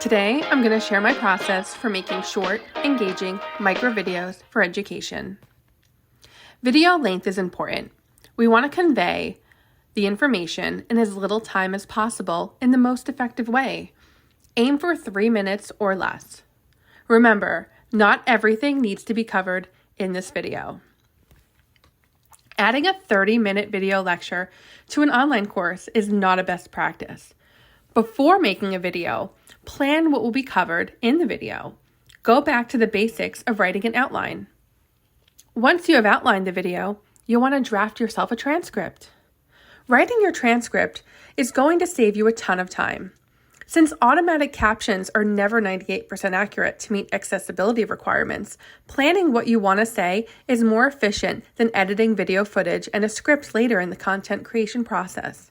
Today, I'm going to share my process for making short, engaging micro videos for education. Video length is important. We want to convey the information in as little time as possible in the most effective way. Aim for 3 minutes or less. Remember, not everything needs to be covered in this video. Adding a 30-minute video lecture to an online course is not a best practice. Before making a video, plan what will be covered in the video. Go back to the basics of writing an outline. Once you have outlined the video, you'll want to draft yourself a transcript. Writing your transcript is going to save you a ton of time. Since automatic captions are never 98% accurate to meet accessibility requirements, planning what you want to say is more efficient than editing video footage and a script later in the content creation process.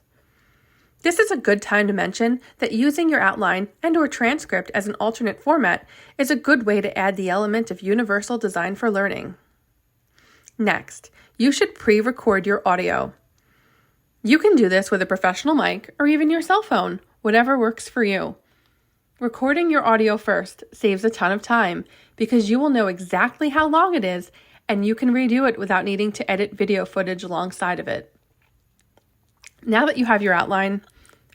This is a good time to mention that using your outline and/or transcript as an alternate format is a good way to add the element of universal design for learning. Next, you should pre-record your audio. You can do this with a professional mic or even your cell phone, whatever works for you. Recording your audio first saves a ton of time because you will know exactly how long it is and you can redo it without needing to edit video footage alongside of it. Now that you have your outline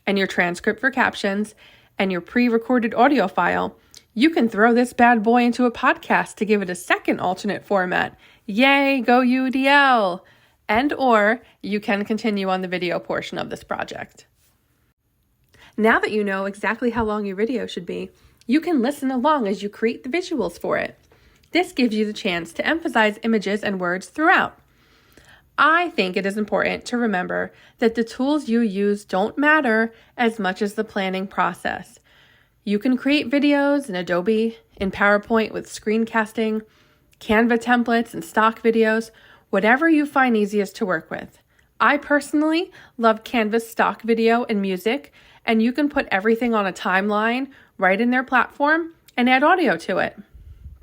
and your transcript for captions and your pre-recorded audio file, you can throw this bad boy into a podcast to give it a second alternate format. Yay, go UDL! And/or you can continue on the video portion of this project. Now that you know exactly how long your video should be, you can listen along as you create the visuals for it. This gives you the chance to emphasize images and words throughout. I think it is important to remember that the tools you use don't matter as much as the planning process. You can create videos in Adobe, in PowerPoint with screencasting, Canva templates and stock videos, whatever you find easiest to work with. I personally love Canva's stock video and music, and you can put everything on a timeline right in their platform and add audio to it.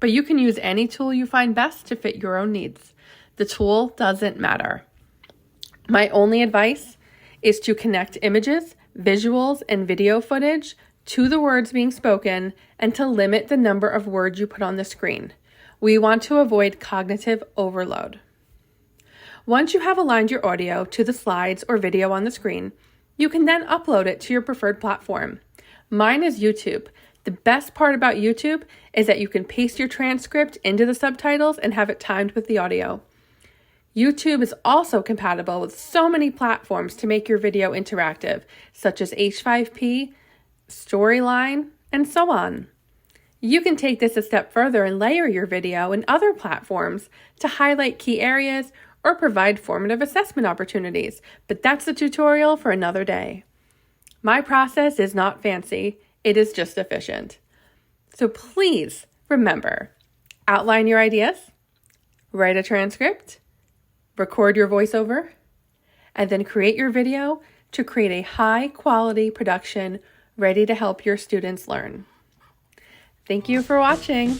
But you can use any tool you find best to fit your own needs. The tool doesn't matter. My only advice is to connect images, visuals, and video footage to the words being spoken and to limit the number of words you put on the screen. We want to avoid cognitive overload. Once you have aligned your audio to the slides or video on the screen, you can then upload it to your preferred platform. Mine is YouTube. The best part about YouTube is that you can paste your transcript into the subtitles and have it timed with the audio. YouTube is also compatible with so many platforms to make your video interactive, such as H5P, Storyline, and so on. You can take this a step further and layer your video in other platforms to highlight key areas or provide formative assessment opportunities, but that's a tutorial for another day. My process is not fancy, it is just efficient. So please remember, outline your ideas, write a transcript, record your voiceover, and then create your video to create a high-quality production ready to help your students learn. Thank you for watching.